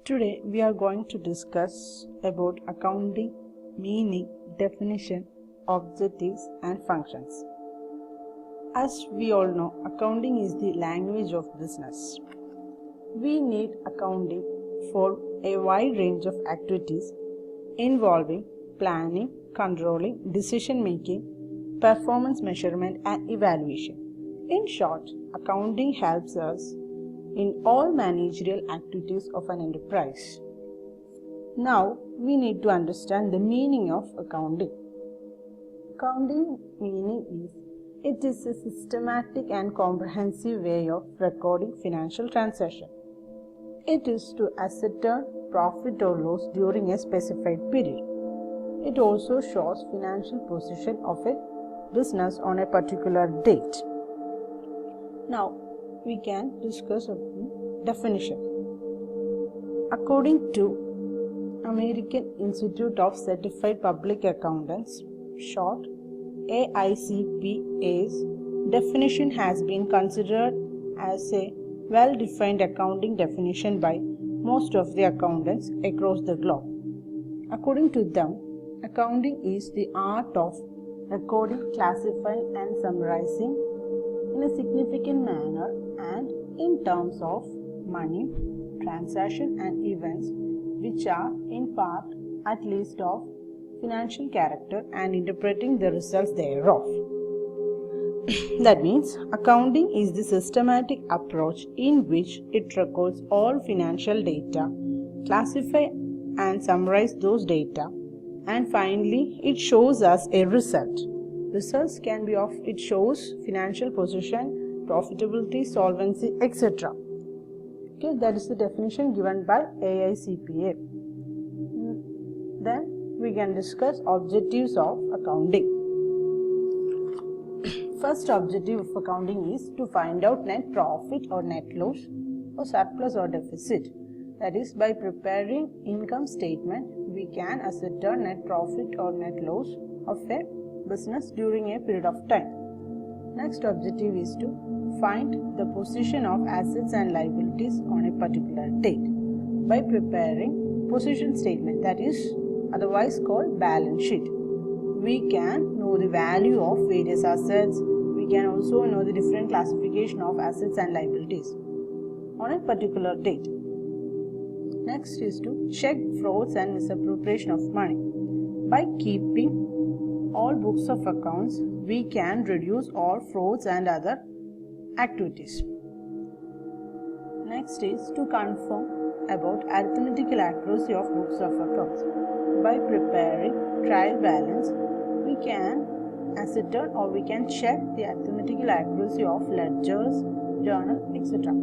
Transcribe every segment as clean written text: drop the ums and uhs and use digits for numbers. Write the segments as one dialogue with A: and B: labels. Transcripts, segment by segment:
A: Today we are going to discuss about accounting, meaning, definition, objectives and functions. As we all know, accounting is the language of business. We need accounting for a wide range of activities involving planning, controlling, decision making, performance measurement and evaluation. In short, accounting helps us in all managerial activities of an enterprise. Now, we need to understand the meaning of accounting. Accounting meaning is, it is a systematic and comprehensive way of recording financial transactions. It is to ascertain profit or loss during a specified period. It also shows financial position of a business on a particular date. Now, we can discuss a definition. According to American Institute of Certified Public Accountants, short AICPA's definition has been considered as a well-defined accounting definition by most of the accountants across the globe. According to them, accounting is the art of recording, classifying and summarizing in a significant manner and in terms of money, transaction and events which are in part at least of financial character and interpreting the results thereof. That means accounting is the systematic approach in which it records all financial data, classify and summarize those data, and finally it shows us a result. Results can be of, it shows financial position, profitability, solvency, etc. Okay, that is the definition given by AICPA. Then we can discuss objectives of accounting. First objective of accounting is to find out net profit or net loss or surplus or deficit. That is, by preparing income statement, we can ascertain net profit or net loss of a business during a period of time. Next objective is to find the position of assets and liabilities on a particular date by preparing position statement, that is otherwise called balance sheet. We can know the value of various assets. We can also know the different classification of assets and liabilities on a particular date. Next is to check frauds and misappropriation of money. By keeping all books of accounts, we can reduce all frauds and other activities. Next is to confirm about arithmetical accuracy of books of accounts. By preparing trial balance, we can ascertain or we can check the arithmetical accuracy of ledgers, journal, etc.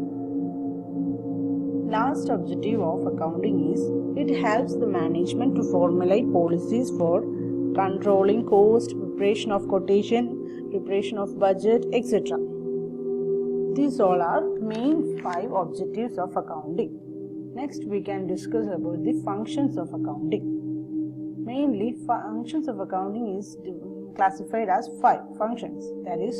A: Last objective of accounting is, it helps the management to formulate policies for controlling cost, preparation of quotation, preparation of budget, etc. These all are main 5 objectives of accounting. Next, we can discuss about the functions of accounting. Mainly, functions of accounting is classified as 5 functions. That is,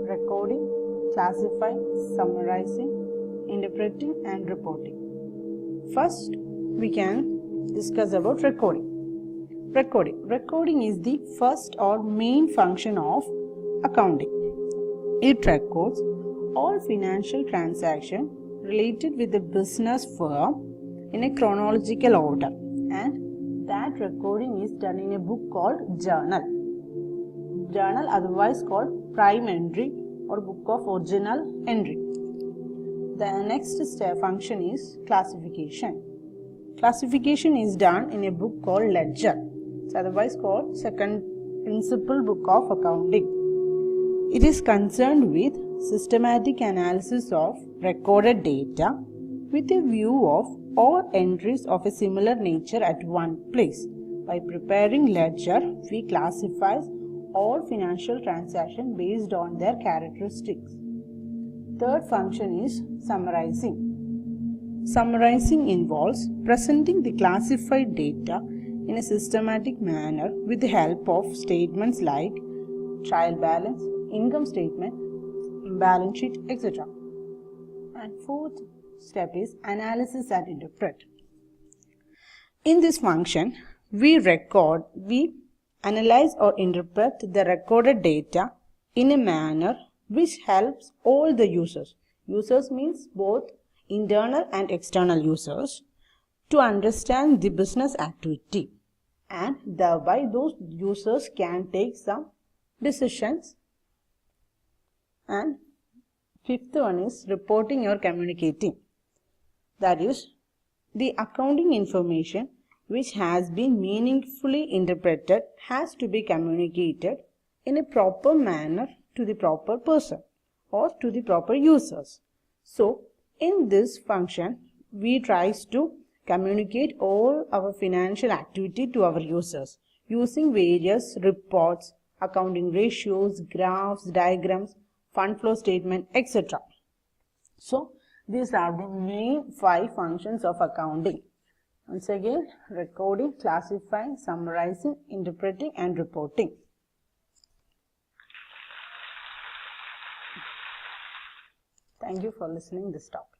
A: recording, classifying, summarizing, interpreting and reporting. First, we can discuss about recording. Recording is the first or main function of accounting. It records all financial transactions related with the business firm in a chronological order, and that recording is done in a book called journal. Journal, otherwise called prime entry or book of original entry. The next function is classification. Classification is done in a book called ledger. It's otherwise called second principal book of accounting. It is concerned with systematic analysis of recorded data with a view of all entries of a similar nature at one place. By preparing ledger, we classify all financial transactions based on their characteristics. Third function is summarizing. Summarizing involves presenting the classified data in a systematic manner with the help of statements like trial balance, income statement, balance sheet, etc. And fourth step is analysis and interpret. In this function, we analyze or interpret the recorded data in a manner which helps all the users. Users means both internal and external users to understand the business activity, and thereby those users can take some decisions. And fifth one is reporting or communicating. That is, the accounting information which has been meaningfully interpreted has to be communicated in a proper manner to the proper person or to the proper users. So, in this function, we try to communicate all our financial activity to our users using various reports, accounting ratios, graphs, diagrams, fund flow statement, etc. So, these are the main 5 functions of accounting. Once again, recording, classifying, summarizing, interpreting and reporting. Thank you for listening this talk.